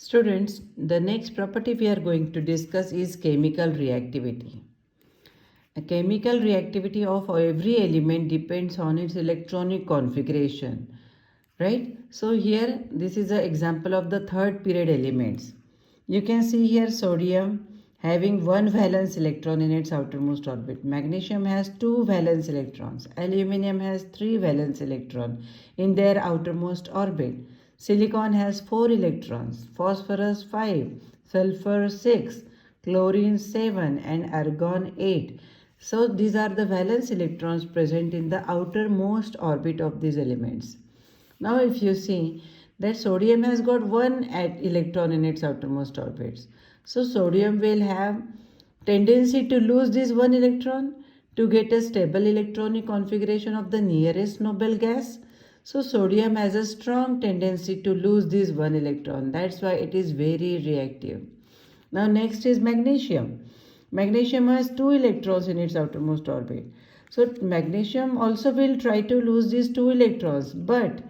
Students, the next property we are going to discuss is chemical reactivity. The chemical reactivity of every element depends on its electronic configuration, right? So here this is an example of the third period elements. You can see here sodium having one valence electron in its outermost orbit. Magnesium has two valence electrons. Aluminium has three valence electrons in their outermost orbit. Silicon has 4 electrons, phosphorus 5, sulfur 6, chlorine 7 and argon 8. So these are the valence electrons present in the outermost orbit of these elements. Now if you see that sodium has got one electron in its outermost orbits. So sodium will have tendency to lose this one electron to get a stable electronic configuration of the nearest noble gas. So sodium has a strong tendency to lose this one electron. That's why it is very reactive. Now next is magnesium. Magnesium has two electrons in its outermost orbit. So magnesium also will try to lose these two electrons, but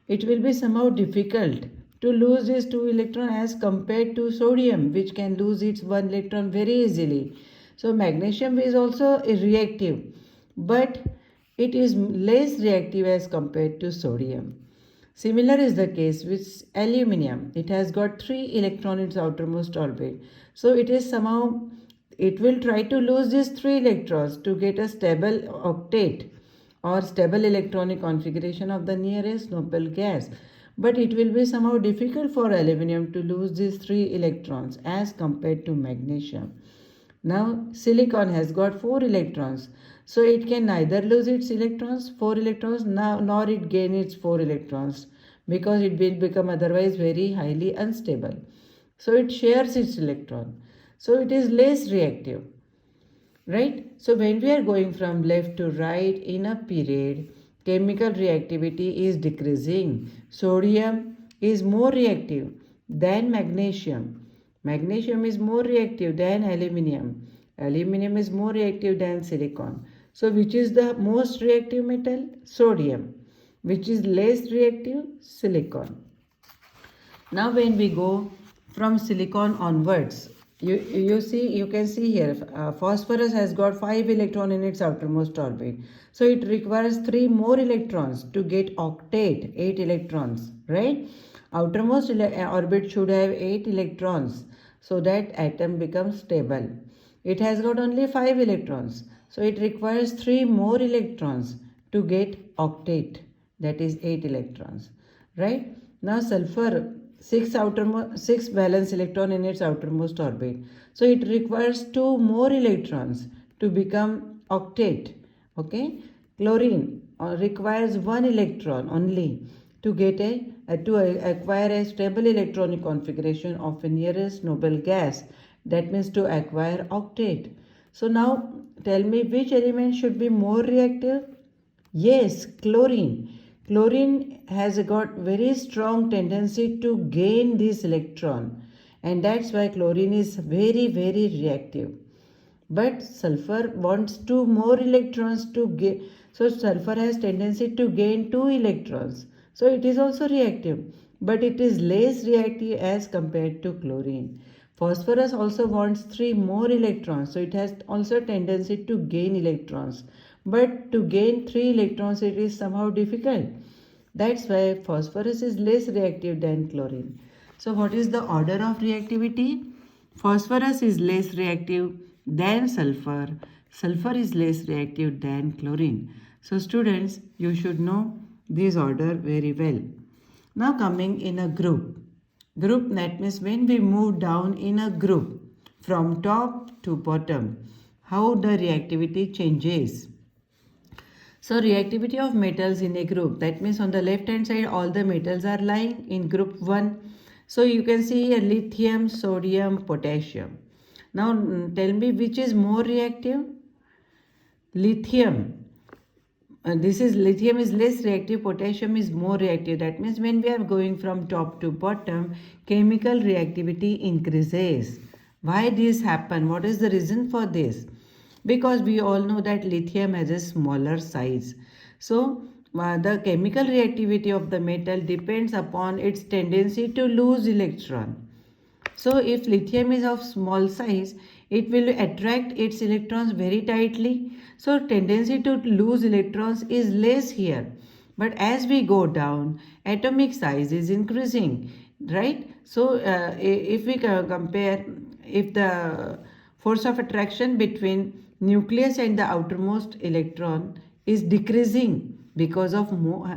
it will be somehow difficult to lose these two electrons as compared to sodium, which can lose its one electron very easily. So magnesium is also reactive, but it is less reactive as compared to sodium. Similar is the case with aluminium. It has got 3 electrons in its outermost orbit. So it will try to lose these 3 electrons to get a stable octet or stable electronic configuration of the nearest noble gas. But it will be somehow difficult for aluminium to lose these 3 electrons as compared to magnesium. Now silicon has got 4 electrons. So it can neither lose its electrons, 4 electrons, nor it gain its 4 electrons, because it will become otherwise very highly unstable. So it shares its electron. So it is less reactive. Right? So when we are going from left to right in a period, chemical reactivity is decreasing. Sodium is more reactive than magnesium. Magnesium is more reactive than aluminium. Aluminium is more reactive than silicon. So which is the most reactive metal? Sodium. Which is less reactive? Silicon. Now when we go from silicon onwards, you can see here phosphorus has got 5 electrons in its outermost orbit. So it requires 3 more electrons to get octet, 8 electrons, right? Outermost orbit should have 8 electrons so that atom becomes stable. It has got only 5 electrons. So it requires 3 more electrons to get octet, that is 8 electrons, right? Now sulfur 6 valence electron in its outermost orbit. So it requires 2 more electrons to become octet. Okay. Chlorine requires 1 electron only to get to acquire a stable electronic configuration of a nearest noble gas. That means to acquire octet. So now tell me which element should be more reactive? Yes, chlorine. Chlorine has got very strong tendency to gain this electron, and that's why chlorine is very reactive. But sulfur wants 2 more electrons to gain. So sulfur has tendency to gain 2 electrons. So it is also reactive, but it is less reactive as compared to chlorine. Phosphorus also wants 3 more electrons, so it has also tendency to gain electrons. But to gain 3 electrons, it is somehow difficult. That's why phosphorus is less reactive than chlorine. So what is the order of reactivity? Phosphorus is less reactive than sulfur. Sulfur is less reactive than chlorine. So students, you should know this order very well. Now coming in a group. Group, that means when we move down in a group from top to bottom, how the reactivity changes. So reactivity of metals in a group, that means on the left hand side all the metals are lying in group 1. So you can see here lithium, sodium, potassium. Now tell me which is more reactive? Lithium. Lithium is less reactive, potassium is more reactive. That means when we are going from top to bottom, chemical reactivity increases. Why this happen? What is the reason for this? Because we all know that lithium has a smaller size. So the chemical reactivity of the metal depends upon its tendency to lose electron. So if lithium is of small size, it will attract its electrons very tightly. So tendency to lose electrons is less here. But as we go down, atomic size is increasing, right? So if we compare, if the force of attraction between nucleus and the outermost electron is decreasing because of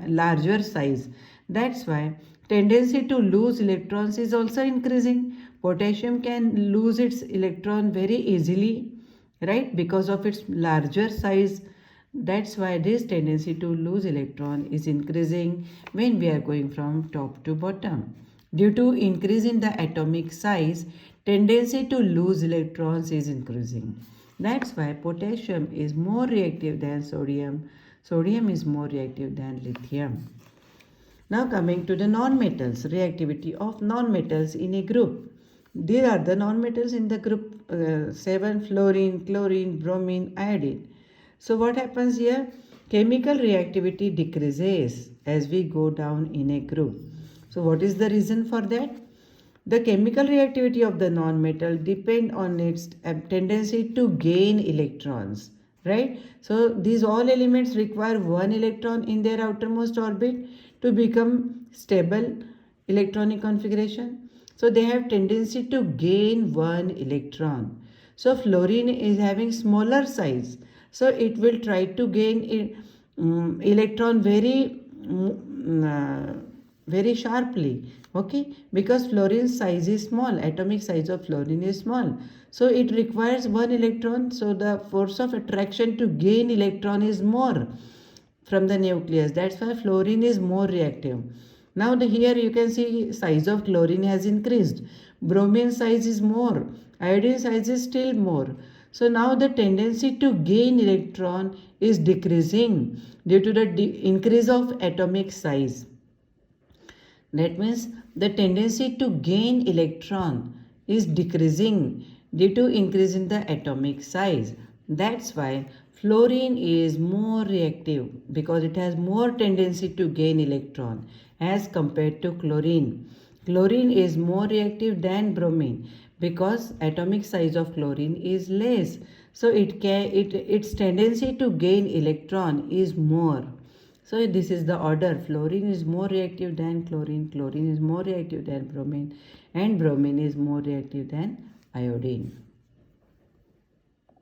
larger size. That's why tendency to lose electrons is also increasing. Potassium can lose its electron very easily, right, because of its larger size. That's why this tendency to lose electron is increasing when we are going from top to bottom. Due to increase in the atomic size, tendency to lose electrons is increasing. That's why potassium is more reactive than sodium. Sodium is more reactive than lithium. Now coming to the non-metals, reactivity of non-metals in a group. These are the non-metals in the group 7, fluorine, chlorine, bromine, iodine. So what happens here? Chemical reactivity decreases as we go down in a group. So what is the reason for that? The chemical reactivity of the non-metal depend on its tendency to gain electrons, right? So these all elements require one electron in their outermost orbit to become stable electronic configuration. So they have tendency to gain one electron. So fluorine is having smaller size. So it will try to gain electron very sharply, okay, because fluorine size is small, atomic size of fluorine is small, so it requires one electron, so the force of attraction to gain electron is more from the nucleus. That's why fluorine is more reactive. Now here you can see size of chlorine has increased, bromine size is more, iodine size is still more. So now the tendency to gain electron is decreasing due to the increase of atomic size. That means the tendency to gain electron is decreasing due to increase in the atomic size. That's why fluorine is more reactive because it has more tendency to gain electron as compared to chlorine. Chlorine is more reactive than bromine because atomic size of chlorine is less. So its tendency to gain electron is more. So this is the order. Fluorine is more reactive than chlorine, chlorine is more reactive than bromine, and bromine is more reactive than iodine.